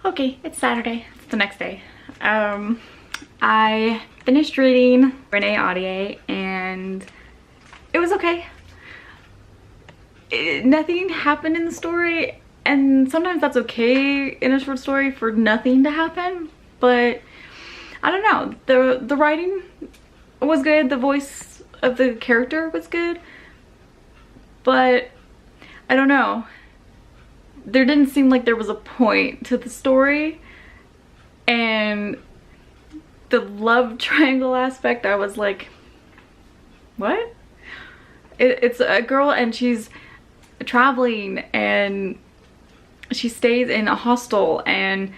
Okay, it's Saturday. It's the next day. I finished reading Renee Ahdieh and it was okay. Nothing happened in the story, and sometimes that's okay in a short story for nothing to happen, but I don't know. The writing was good, the voice of the character was good, but I don't know. There didn't seem like there was a point to the story, and the love triangle aspect, I was like, what? It's a girl and she's traveling and she stays in a hostel and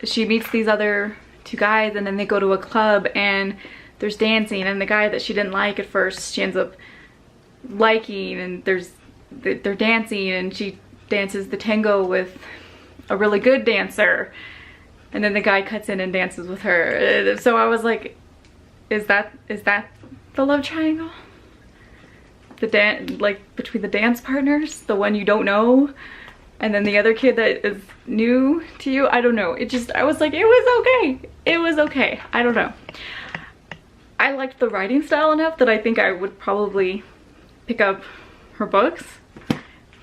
she meets these other two guys, and then they go to a club and there's dancing, and the guy that she didn't like at first she ends up liking, and they're dancing and she dances the tango with a really good dancer, and then the guy cuts in and dances with her. So I was like, is that the love triangle? Like between the dance partners, the one you don't know, and then the other kid that is new to you. I don't know. I was like, it was okay. It was okay. I don't know. I liked the writing style enough that I think I would probably pick up her books,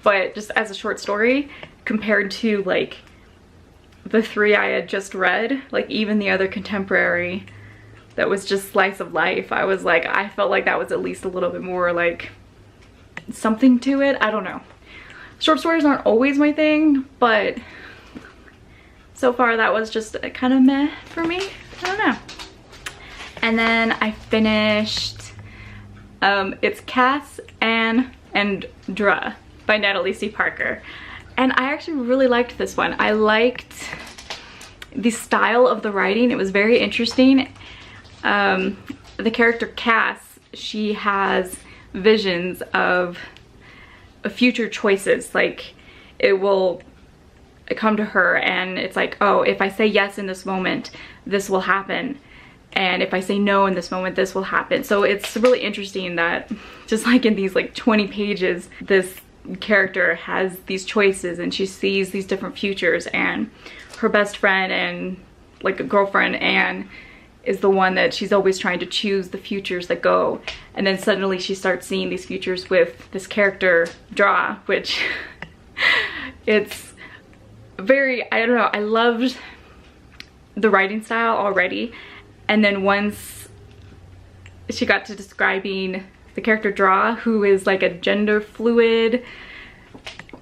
but just as a short story compared to like the three I had just read, like even the other contemporary that was just slice of life, I was like, I felt like that was at least a little bit more like something to it. I don't know. Short stories aren't always my thing, but so far that was just kind of meh for me. I don't know. And then I finished it's Cass, Anne, and Dra by Natalie C. Parker. And I actually really liked this one. I liked the style of the writing. It was very interesting. The character Cass, she has visions of future choices. Like, it will come to her and it's like, oh, if I say yes in this moment, this will happen. And if I say no in this moment, this will happen. So it's really interesting that just like in these like 20 pages, this character has these choices and she sees these different futures, and her best friend and like a girlfriend, Anne, is the one that she's always trying to choose the futures that go. And then suddenly she starts seeing these futures with this character, Dra, which it's very, I don't know, I loved the writing style already. And then once she got to describing the character Dra, who is like a gender fluid,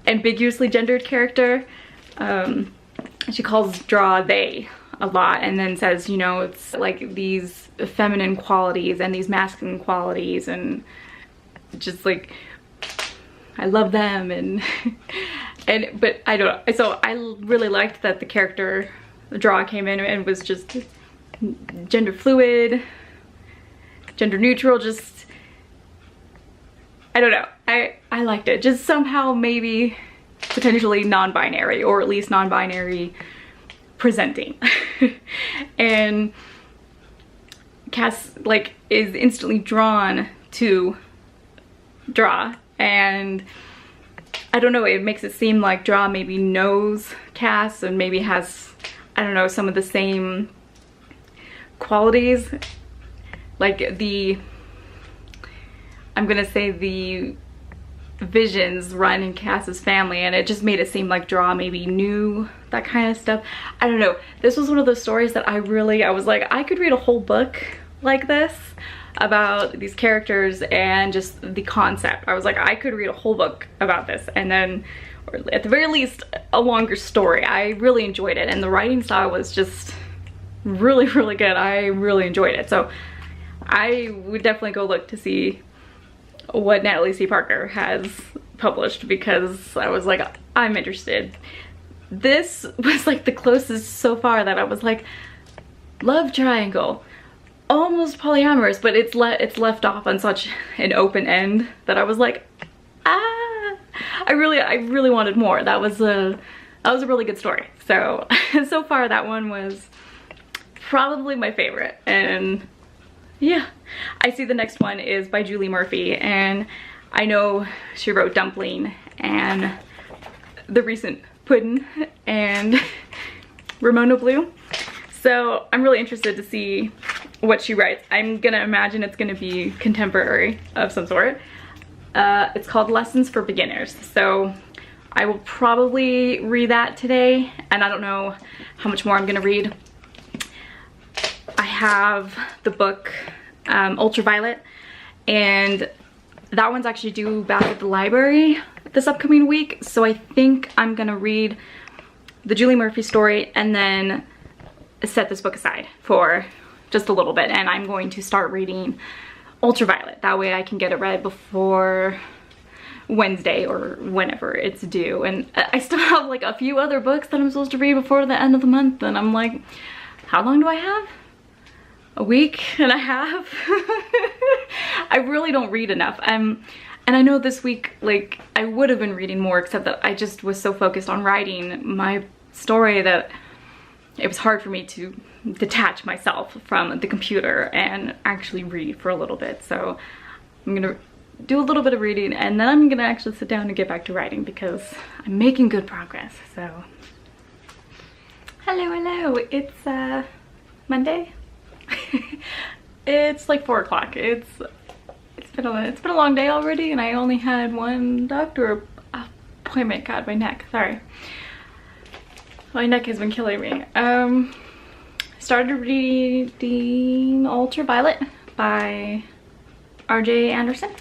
ambiguously gendered character, she calls Dra they a lot, and then says, you know, it's like these feminine qualities and these masculine qualities, and just like, I love them, and but I don't know. So I really liked that the character Dra came in and was just gender fluid, gender neutral, just, I don't know. I liked it. Just somehow maybe potentially non-binary, or at least non-binary presenting. And Cass like is instantly drawn to Dra, and I don't know, it makes it seem like Dra maybe knows Cass and maybe has, I don't know, some of the same qualities, like I'm gonna say the visions run in Cass's family, and it just made it seem like Dra maybe knew that kind of stuff. I don't know. This was one of those stories that I was like, I could read a whole book like this about these characters and just the concept. I was like, I could read a whole book about this, and then, or at the very least, a longer story. I really enjoyed it, and the writing style was just really, really good. I really enjoyed it. So I would definitely go look to see what Natalie C. Parker has published, because I was like, I'm interested. This was like the closest so far that I was like, love triangle, almost polyamorous, but it's left off on such an open end that I was like, ah, I really wanted more. That was a really good story. So so far that one was probably my favorite. And yeah, I see the next one is by Julie Murphy, and I know she wrote Dumpling and the recent Puddin' and Ramona Blue. So I'm really interested to see what she writes. I'm gonna imagine it's gonna be contemporary of some sort. It's called Lessons for Beginners. So I will probably read that today, and I don't know how much more I'm gonna read. I have the book Ultraviolet, and that one's actually due back at the library this upcoming week, so I think I'm gonna read the Julie Murphy story and then set this book aside for just a little bit, and I'm going to start reading Ultraviolet. That way I can get it read before Wednesday or whenever it's due. And I still have like a few other books that I'm supposed to read before the end of the month, and I'm like, how long do I have? A week and a half? I really don't read enough. And I know this week, like, I would have been reading more, except that I just was so focused on writing my story that it was hard for me to detach myself from the computer and actually read for a little bit. So I'm gonna do a little bit of reading, and then I'm gonna actually sit down and get back to writing because I'm making good progress. So hello, it's Monday. It's like 4 o'clock. It's been a long day already, and I only had one doctor appointment. God, my neck, sorry. My neck has been killing me. Started reading Ultraviolet by R.J. Anderson.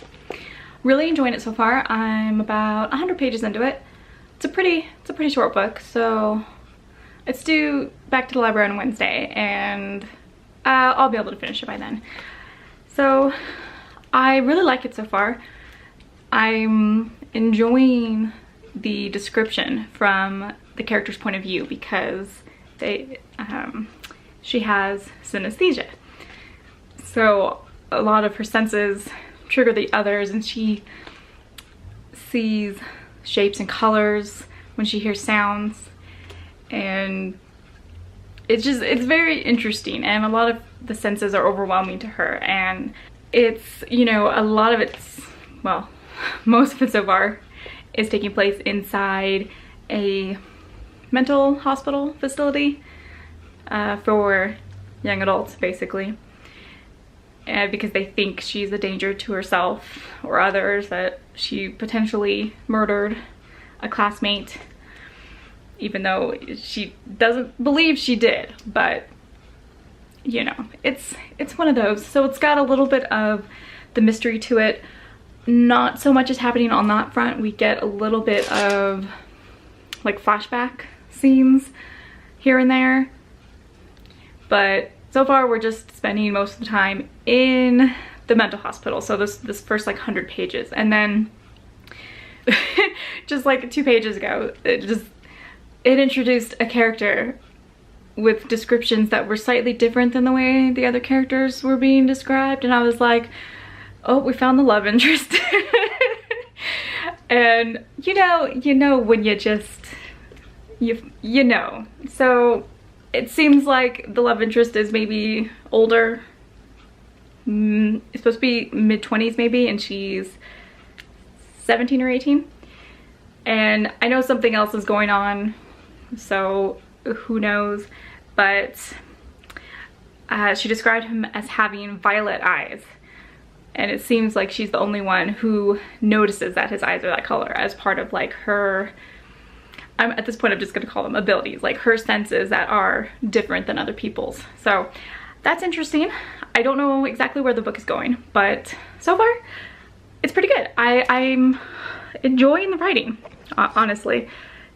Really enjoying it so far. I'm about 100 pages into it. It's a pretty short book, so it's due back to the library on Wednesday, and I'll be able to finish it by then. So I really like it so far. I'm enjoying the description from the character's point of view because she has synesthesia. So a lot of her senses trigger the others, and she sees shapes and colors when she hears sounds, and it's very interesting, and a lot of the senses are overwhelming to her. And it's, you know, a lot of it's, well, most of it so far is taking place inside a mental hospital facility for young adults, basically, because they think she's a danger to herself or others, that she potentially murdered a classmate, even though she doesn't believe she did. But you know, it's one of those. So it's got a little bit of the mystery to it. Not so much is happening on that front. We get a little bit of like flashback scenes here and there, but so far we're just spending most of the time in the mental hospital. So this first like 100 pages, and then just like 2 pages ago, it introduced a character with descriptions that were slightly different than the way the other characters were being described, and I was like, oh, we found the love interest. And you know when you just you know. So it seems like the love interest is maybe older. It's supposed to be mid-20s maybe, and she's 17 or 18. And I know something else is going on, so who knows. But she described him as having violet eyes, and it seems like she's the only one who notices that his eyes are that color as part of like her, at this point I'm just gonna call them abilities, like her senses that are different than other people's. So that's interesting. I don't know exactly where the book is going, but so far it's pretty good. I'm enjoying the writing, honestly.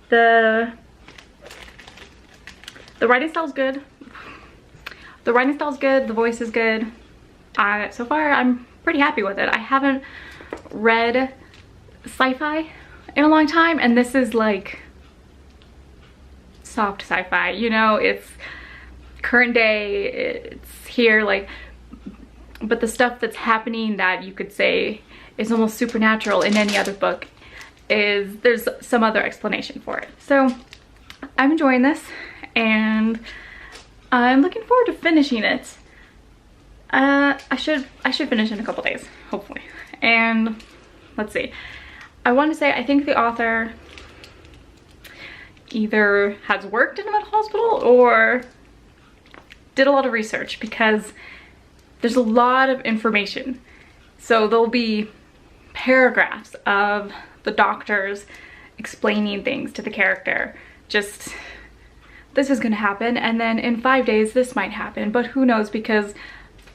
The writing style's good. The writing style's good, the voice is good. So far I'm pretty happy with it. I haven't read sci-fi in a long time, and this is like soft sci-fi, you know, it's current day, it's here, like, but the stuff that's happening that you could say is almost supernatural in any other book there's some other explanation for it. So I'm enjoying this, and I'm looking forward to finishing it. I should finish in a couple days, hopefully. And let's see, I want to say I think the author either has worked in a mental hospital or did a lot of research, because there's a lot of information. So there'll be paragraphs of the doctors explaining things to the character. Just, this is gonna happen, and then in 5 days this might happen, but who knows, because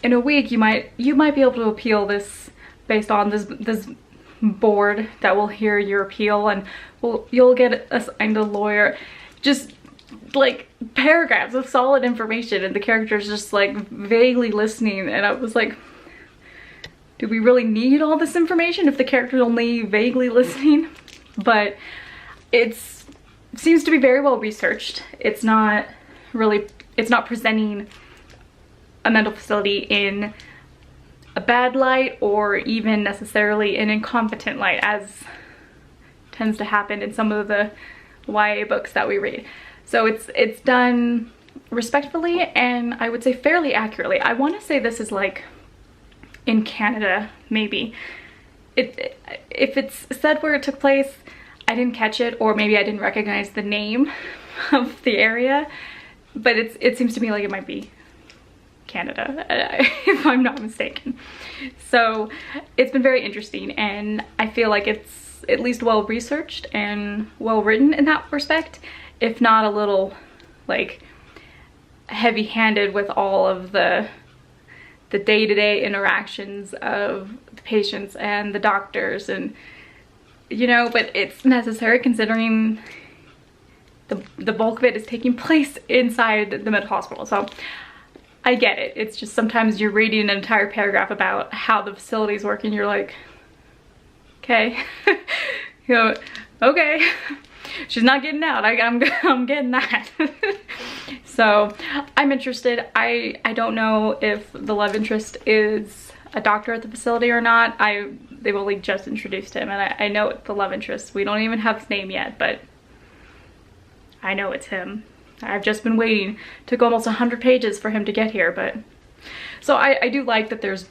in a week you might be able to appeal this based on this board that will hear your appeal, and you'll get assigned a lawyer. Just like paragraphs of solid information, and the character's just like vaguely listening, and I was like, do we really need all this information if the character's only vaguely listening? But it seems to be very well researched. It's not presenting a mental facility in a bad light or even necessarily an incompetent light, as tends to happen in some of the YA books that we read. So it's done respectfully, and I would say fairly accurately. I want to say this is like in Canada, maybe. If it's said where it took place, I didn't catch it, or maybe I didn't recognize the name of the area, but it seems to me like it might be Canada, if I'm not mistaken. So it's been very interesting, and I feel like it's at least well researched and well written in that respect, if not a little like heavy-handed with all of the day-to-day interactions of the patients and the doctors, and you know, but it's necessary considering the bulk of it is taking place inside the mental hospital. So I get it. It's just sometimes you're reading an entire paragraph about how the facility's working, you're like, okay. You know, okay, she's not getting out. I'm getting that. So I'm interested. I don't know if the love interest is a doctor at the facility or not. They've only just introduced him, and I know the love interest. We don't even have his name yet, but I know it's him. I've just been waiting. It took almost 100 pages for him to get here, but so I do like that there's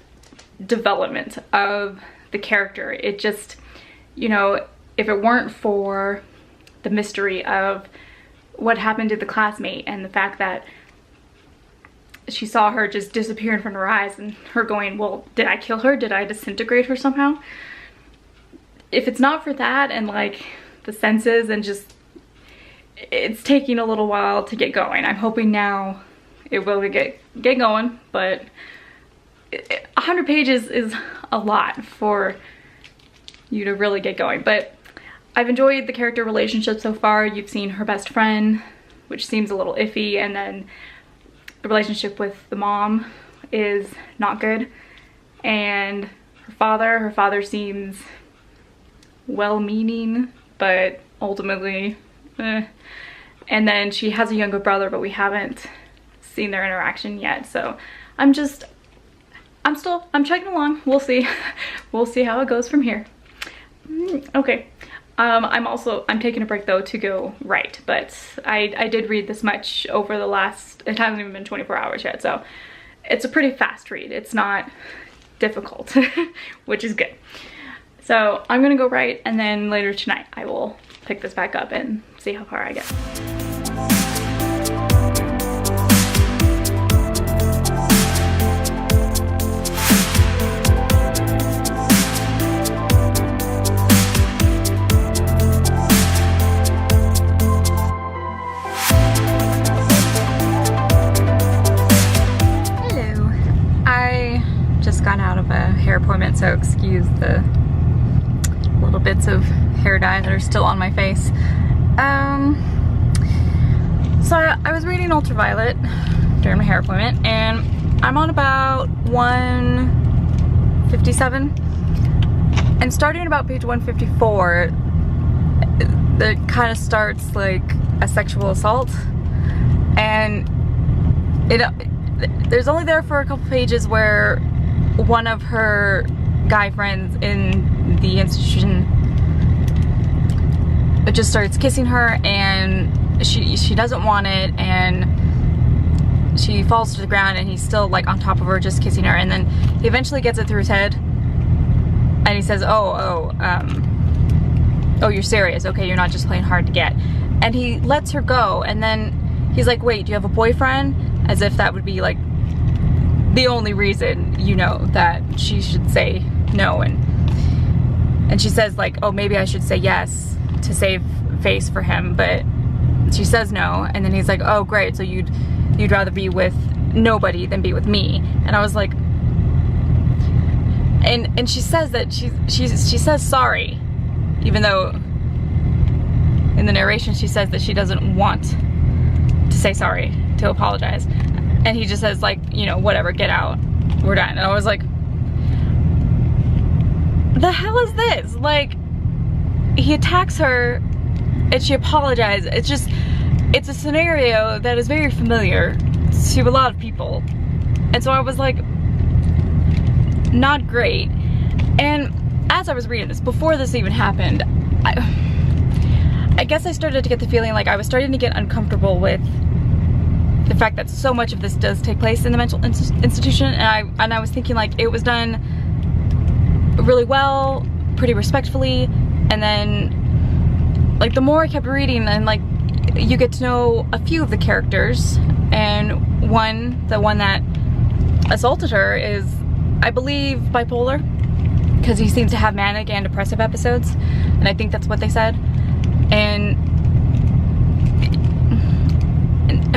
development of the character. It just, you know, if it weren't for the mystery of what happened to the classmate and the fact that she saw her just disappear in front of her eyes, and her going, well, did I kill her? Did I disintegrate her somehow? If it's not for that and like the senses, and just, it's taking a little while to get going. I'm hoping now it will get going, but 100 pages is a lot for you to really get going. But I've enjoyed the character relationship so far. You've seen her best friend, which seems a little iffy, and then the relationship with the mom is not good, and her father seems well-meaning, but ultimately and then she has a younger brother, but we haven't seen their interaction yet. So I'm chugging along. We'll see. We'll see how it goes from here. Okay. I'm taking a break though to go write, but I did read this much over the last, it hasn't even been 24 hours yet, so it's a pretty fast read. It's not difficult, which is good. So I'm gonna go write, and then later tonight I will pick this back up and see how far I get. Got out of a hair appointment, so excuse the little bits of hair dye that are still on my face. So I was reading Ultraviolet during my hair appointment, and I'm on about 157, and starting about page 154 that kind of starts like a sexual assault, and there's only there for a couple pages where one of her guy friends in the institution just starts kissing her, and she doesn't want it, and she falls to the ground, and he's still like on top of her just kissing her, and then he eventually gets it through his head, and he says, oh, you're serious, okay, you're not just playing hard to get. and he lets her go, and then he's like, wait, do you have a boyfriend? As if that would be like the only reason, you know, that she should say no. And she says like, oh, maybe I should say yes to save face for him, but she says no. And then he's like, oh great, so you'd rather be with nobody than be with me. And I was like, and she says that she says sorry, even though in the narration she says that she doesn't want to say sorry, to apologize. And he just says like, you know, whatever, get out, we're done. And I was like, the hell is this? Like, he attacks her and she apologizes. It's just, it's a scenario that is very familiar to a lot of people. And so I was like, not great. And as I was reading this, before this even happened, I guess I started to get the feeling like I was starting to get uncomfortable with the fact that so much of this does take place in the mental institution, and I was thinking like it was done really well, pretty respectfully, and then like the more I kept reading, and like you get to know a few of the characters, and the one that assaulted her is, I believe, bipolar, because he seems to have manic and depressive episodes, and I think that's what they said. And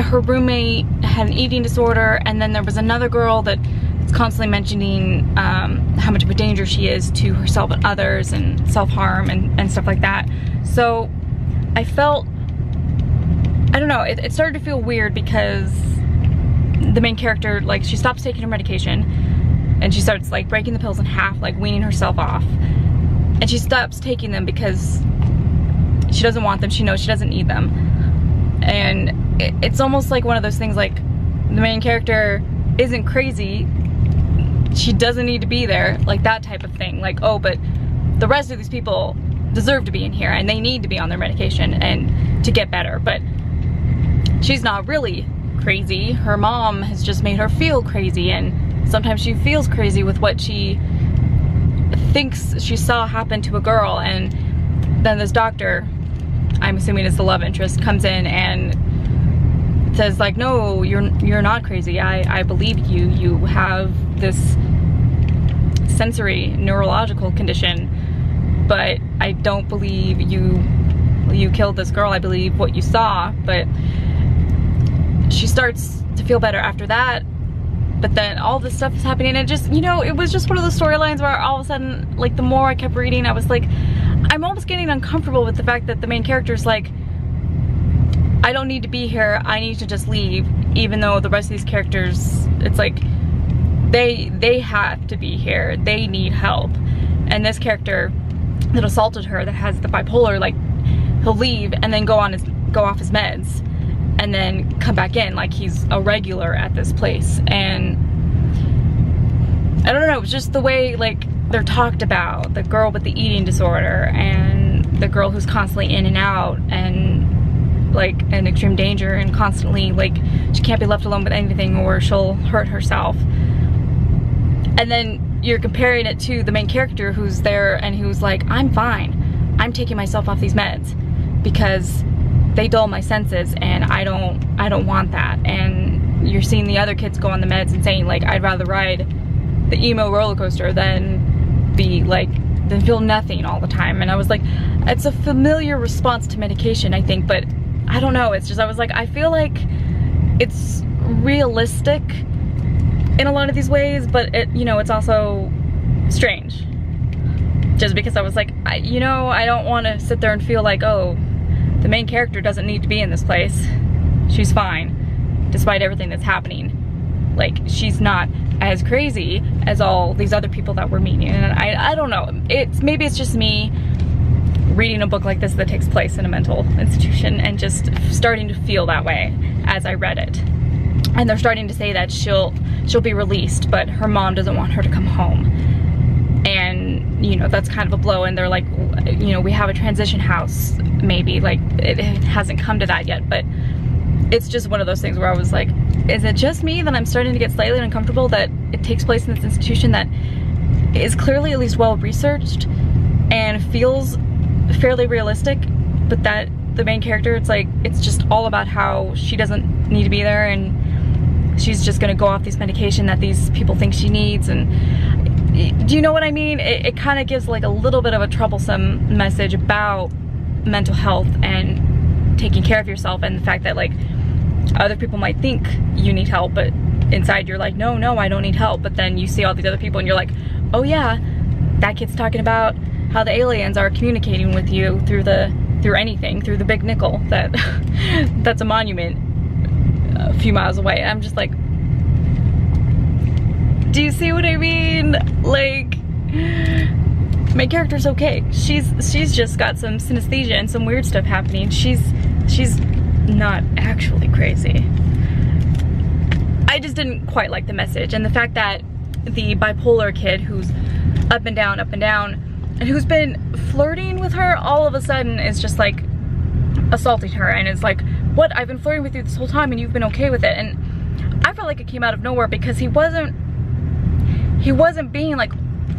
her roommate had an eating disorder, and then there was another girl that's constantly mentioning how much of a danger she is to herself and others, and self-harm and stuff like that. So I felt, I don't know, it started to feel weird because the main character, like, she stops taking her medication and she starts like breaking the pills in half, like weaning herself off, and she stops taking them because she doesn't want them, she knows she doesn't need them. And it's almost like one of those things, like the main character isn't crazy, she doesn't need to be there, like that type of thing. Like, oh, but the rest of these people deserve to be in here and they need to be on their medication and to get better. But she's not really crazy, her mom has just made her feel crazy, and sometimes she feels crazy with what she thinks she saw happen to a girl. And then this doctor, I'm assuming it's the love interest, comes in and says like, no, you're not crazy, I believe you, you have this sensory neurological condition, but I don't believe you killed this girl, I believe what you saw. But she starts to feel better after that, but then all this stuff is happening, and it just, you know, it was just one of those storylines where all of a sudden, like, the more I kept reading, I was like, I'm almost getting uncomfortable with the fact that the main character's like, I don't need to be here, I need to just leave, even though the rest of these characters, it's like, they have to be here, they need help. And this character that assaulted her, that has the bipolar, like, he'll leave and then go off his meds and then come back in like he's a regular at this place. And I don't know, it was just the way, like, they're talked about, the girl with the eating disorder and the girl who's constantly in and out and like in extreme danger and constantly, like, she can't be left alone with anything or she'll hurt herself. And then you're comparing it to the main character who's there and who's like, I'm fine, I'm taking myself off these meds because they dull my senses and I don't want that. And you're seeing the other kids go on the meds and saying like, I'd rather ride the emo roller coaster than be like, than feel nothing all the time. And I was like, it's a familiar response to medication, I think, but I don't know, it's just, I was like, I feel like it's realistic in a lot of these ways, but it, you know, it's also strange. Just because I was like, you know, I don't want to sit there and feel like, oh, the main character doesn't need to be in this place. She's fine, despite everything that's happening. Like, she's not as crazy as all these other people that we're meeting. And I don't know, maybe it's just me reading a book like this that takes place in a mental institution and just starting to feel that way as I read it. And they're starting to say that she'll be released, but her mom doesn't want her to come home. And, you know, that's kind of a blow. And they're like, you know, we have a transition house, maybe, like, it hasn't come to that yet, but it's just one of those things where I was like, is it just me that I'm starting to get slightly uncomfortable that it takes place in this institution that is clearly at least well researched and feels fairly realistic, but that the main character, it's like, it's just all about how she doesn't need to be there, and she's just gonna go off this medication that these people think she needs. And do you know what I mean? It kind of gives like a little bit of a troublesome message about mental health and taking care of yourself, and the fact that like other people might think you need help, but inside you're like, no, I don't need help. But then you see all these other people and you're like, oh yeah, that kid's talking about how the aliens are communicating with you through anything, through the big nickel that's a monument a few miles away. And I'm just like, do you see what I mean? Like, my character's okay. She's just got some synesthesia and some weird stuff happening. She's not actually crazy. I just didn't quite like the message, and the fact that the bipolar kid who's up and down, and who's been flirting with her, all of a sudden is just like assaulting her, and it's like, what? I've been flirting with you this whole time and you've been okay with it. And I felt like it came out of nowhere, because he wasn't being like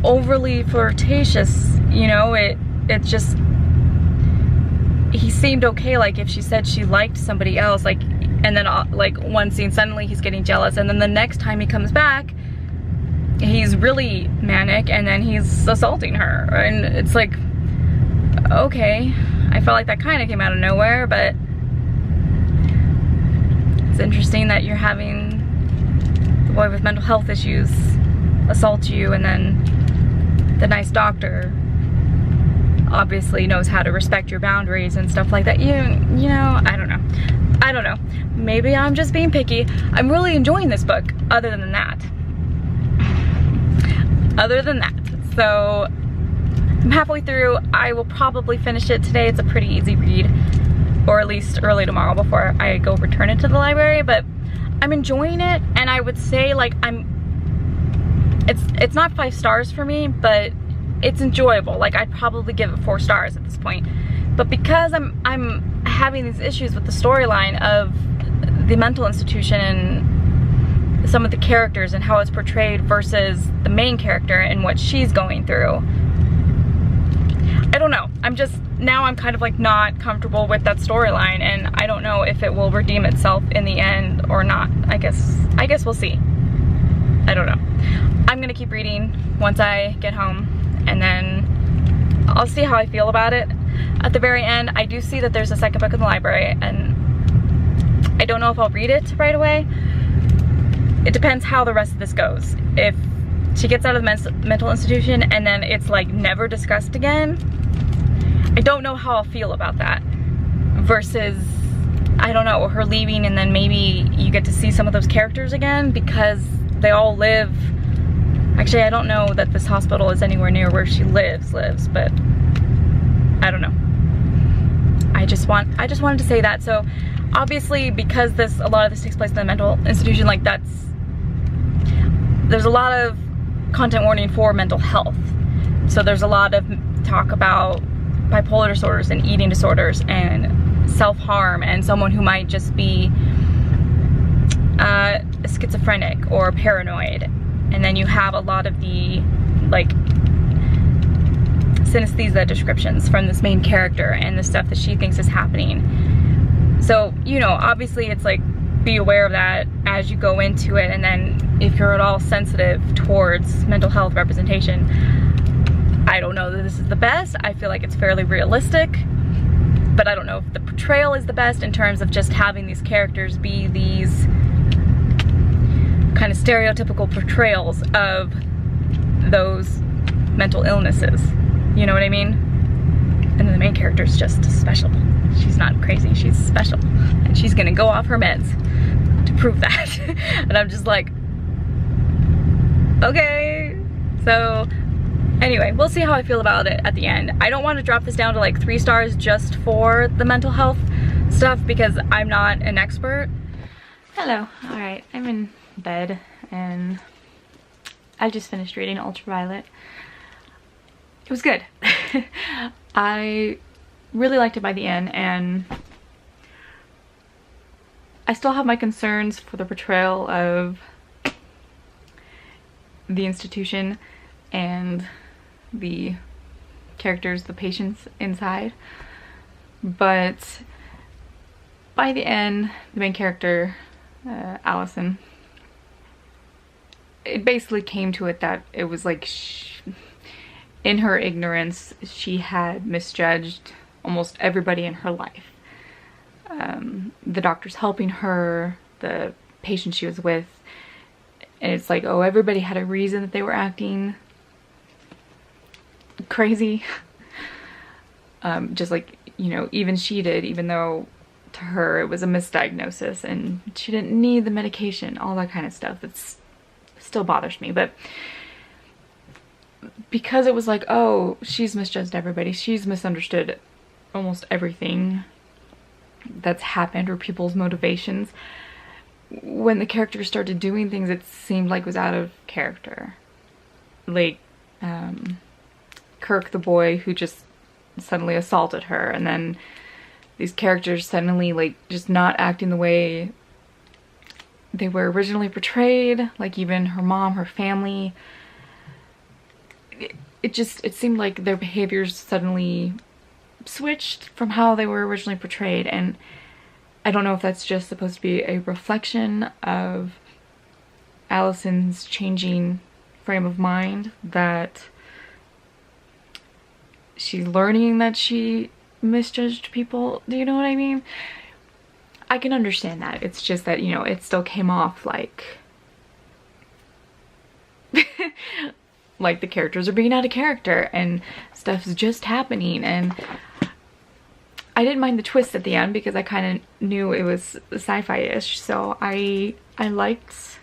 overly flirtatious, you know. It's just, he seemed okay. Like if she said she liked somebody else, like, and then like one scene suddenly he's getting jealous, and then the next time he comes back he's really manic, and then he's assaulting her, and it's like, okay. I felt like that kind of came out of nowhere, but it's interesting that you're having the boy with mental health issues assault you, and then the nice doctor obviously knows how to respect your boundaries and stuff like that. You know, I don't know. Maybe I'm just being picky. I'm really enjoying this book, other than that. So I'm halfway through. I will probably finish it today. It's a pretty easy read, or at least early tomorrow before I go return it to the library. But I'm enjoying it, and I would say like it's not 5 stars for me, but it's enjoyable. Like I'd probably give it 4 stars at this point. But because I'm having these issues with the storyline of the mental institution and some of the characters and how it's portrayed versus the main character and what she's going through, I don't know. Now I'm kind of like not comfortable with that storyline, and I don't know if it will redeem itself in the end or not. I guess we'll see. I don't know. I'm gonna keep reading once I get home, and then I'll see how I feel about it. At the very end, I do see that there's a second book in the library, and I don't know if I'll read it right away. It depends how the rest of this goes. If she gets out of the mental institution and then it's like never discussed again, I don't know how I'll feel about that. Versus, I don't know, her leaving and then maybe you get to see some of those characters again, because they all live. Actually, I don't know that this hospital is anywhere near where she lives, but I don't know. I just wanted to say that. So obviously, because a lot of this takes place in the mental institution, like there's a lot of content warning for mental health. So there's a lot of talk about bipolar disorders and eating disorders and self-harm, and someone who might just be schizophrenic or paranoid. And then you have a lot of the like synesthesia descriptions from this main character and the stuff that she thinks is happening. So, you know, obviously it's like, be aware of that as you go into it, and then if you're at all sensitive towards mental health representation. I don't know that this is the best. I feel like it's fairly realistic, but I don't know if the portrayal is the best in terms of just having these characters be these kind of stereotypical portrayals of those mental illnesses. You know what I mean? And then the main character is just special. She's not crazy, she's special. And she's gonna go off her meds to prove that. And I'm just like, okay. So anyway, we'll see how I feel about it at the end. I don't want to drop this down to like 3 stars just for the mental health stuff, because I'm not an expert. Hello. All right, I'm in bed and I just finished reading Ultraviolet. It was good. I really liked it by the end, and I still have my concerns for the portrayal of the institution and the characters, the patients inside. But by the end, the main character, Allison, it basically came to it that it was like in her ignorance, she had misjudged almost everybody in her life. The doctors helping her, the patient she was with, and it's like, oh, everybody had a reason that they were acting crazy. Just like, you know, even she did, even though to her it was a misdiagnosis and she didn't need the medication, all that kind of stuff. It's still bothers me, but because it was like, oh, she's misjudged everybody, she's misunderstood almost everything that's happened or people's motivations, when the character started doing things it seemed like was out of character. Like Kirk, the boy who just suddenly assaulted her, and then these characters suddenly like just not acting the way they were originally portrayed, like even her mom, her family. It seemed like their behaviors suddenly switched from how they were originally portrayed, and I don't know if that's just supposed to be a reflection of Allison's changing frame of mind, that she's learning that she misjudged people. Do you know what I mean? I can understand that. It's just that, you know, it still came off like like the characters are being out of character and stuff's just happening. And I didn't mind the twist at the end because I kind of knew it was sci-fi-ish, so I liked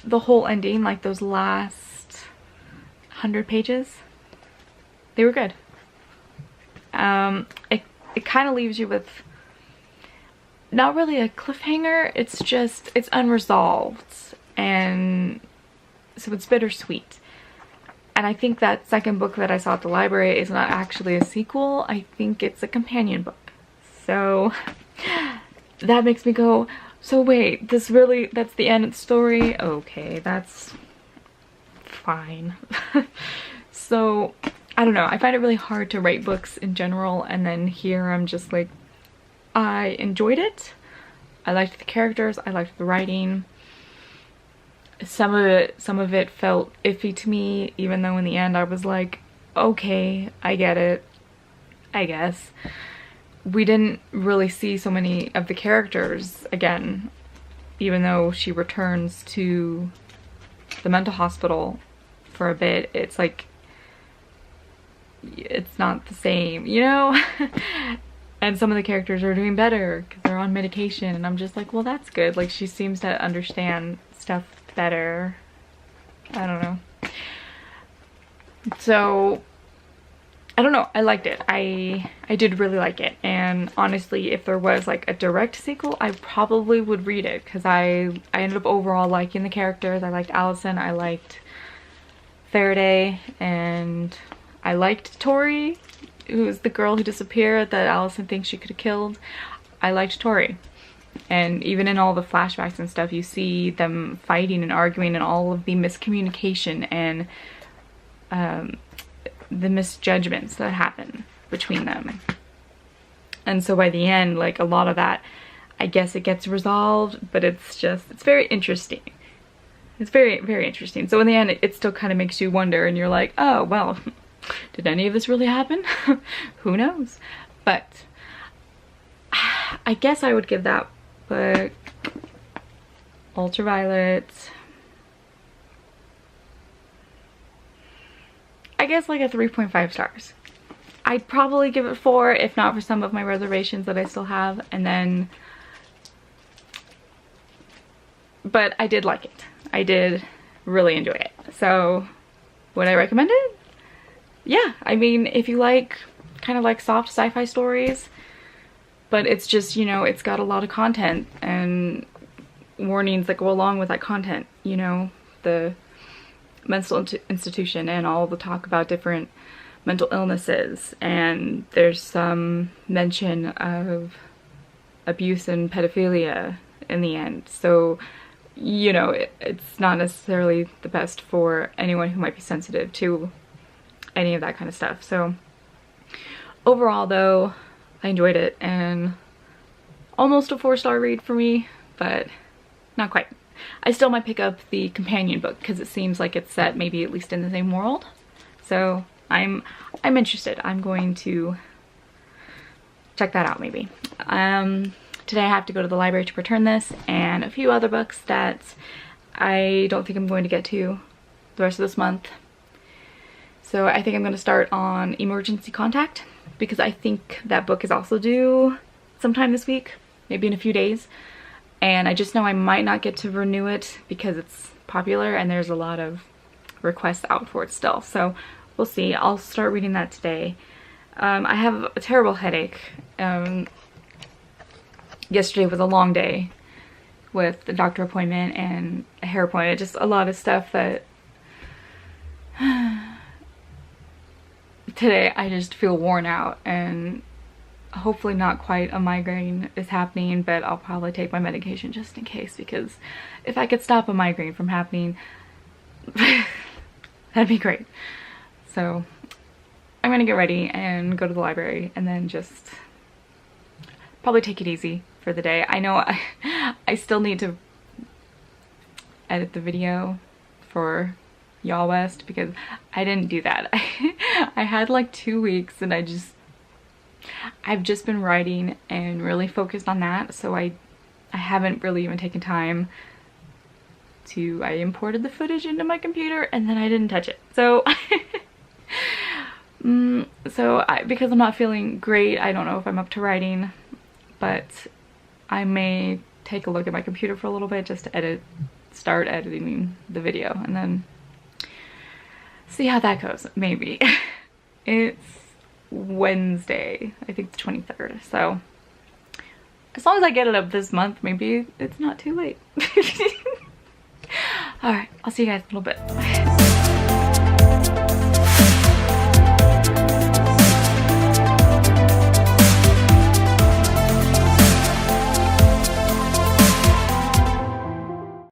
the whole ending. Like those last 100 pages, they were good. It kind of leaves you with not really a cliffhanger, it's just, it's unresolved, and so it's bittersweet. And I think that second book that I saw at the library is not actually a sequel, I think it's a companion book. So that makes me go, so wait, this really, that's the end of the story? Okay, that's fine. So I don't know, I find it really hard to write books in general, and then here I'm just like, I enjoyed it. I liked the characters, I liked the writing. Some of it felt iffy to me, even though in the end I was like, okay, I get it, I guess. We didn't really see so many of the characters again, even though she returns to the mental hospital for a bit. It's like, it's not the same, you know? And some of the characters are doing better because they're on medication, and I'm just like, well, that's good. Like, she seems to understand stuff better. I don't know. So I don't know, I liked it. I did really like it, and honestly, if there was like a direct sequel, I probably would read it, because I ended up overall liking the characters. I liked Allison, I liked Faraday, and I liked Tori, who's the girl who disappeared that Allison thinks she could have killed. I liked Tori. And even in all the flashbacks and stuff, you see them fighting and arguing, and all of the miscommunication and the misjudgments that happen between them. And so by the end, like, a lot of that, I guess it gets resolved, but it's just, it's very interesting. It's very, very interesting. So in the end, it still kind of makes you wonder, and you're like, oh, well, did any of this really happen? Who knows? But I guess I would give that book, Ultraviolet, I guess like a 3.5 stars. I'd probably give it 4 if not for some of my reservations that I still have, and then, but I did like it. I did really enjoy it. So would I recommend it? Yeah, I mean, if you like kind of like soft sci-fi stories, but it's just, you know, it's got a lot of content and warnings that go along with that content, you know, the mental institution and all the talk about different mental illnesses, and there's some mention of abuse and pedophilia in the end. So, you know, it's not necessarily the best for anyone who might be sensitive to any of that kind of stuff. So Overall though, I enjoyed it, and almost a 4-star read for me, but not quite. I still might pick up the companion book because it seems like it's set maybe at least in the same world. So I'm interested. I'm going to check that out maybe. Today I have to go to the library to return this and a few other books that I don't think I'm going to get to the rest of this month. So I think I'm going to start on Emergency Contact because I think that book is also due sometime this week, maybe in a few days. And I just know I might not get to renew it because it's popular and there's a lot of requests out for it still. So we'll see. I'll start reading that today. I have a terrible headache. Yesterday was a long day with the doctor appointment and a hair appointment. Just a lot of stuff that today I just feel worn out, and hopefully not quite a migraine is happening, but I'll probably take my medication just in case, because if I could stop a migraine from happening, that'd be great. So I'm gonna get ready and go to the library and then just probably take it easy for the day. I know I still need to edit the video for Y'all West because I didn't do that. I had like 2 weeks and I've just been writing and really focused on that, so I haven't really even taken time to, I imported the footage into my computer and then I didn't touch it. So because I'm not feeling great, I don't know if I'm up to writing, but I may take a look at my computer for a little bit just to start editing the video and then see how that goes, maybe. It's Wednesday, I think the 23rd, so as long as I get it up this month, maybe it's not too late. Alright, I'll see you guys in a little bit.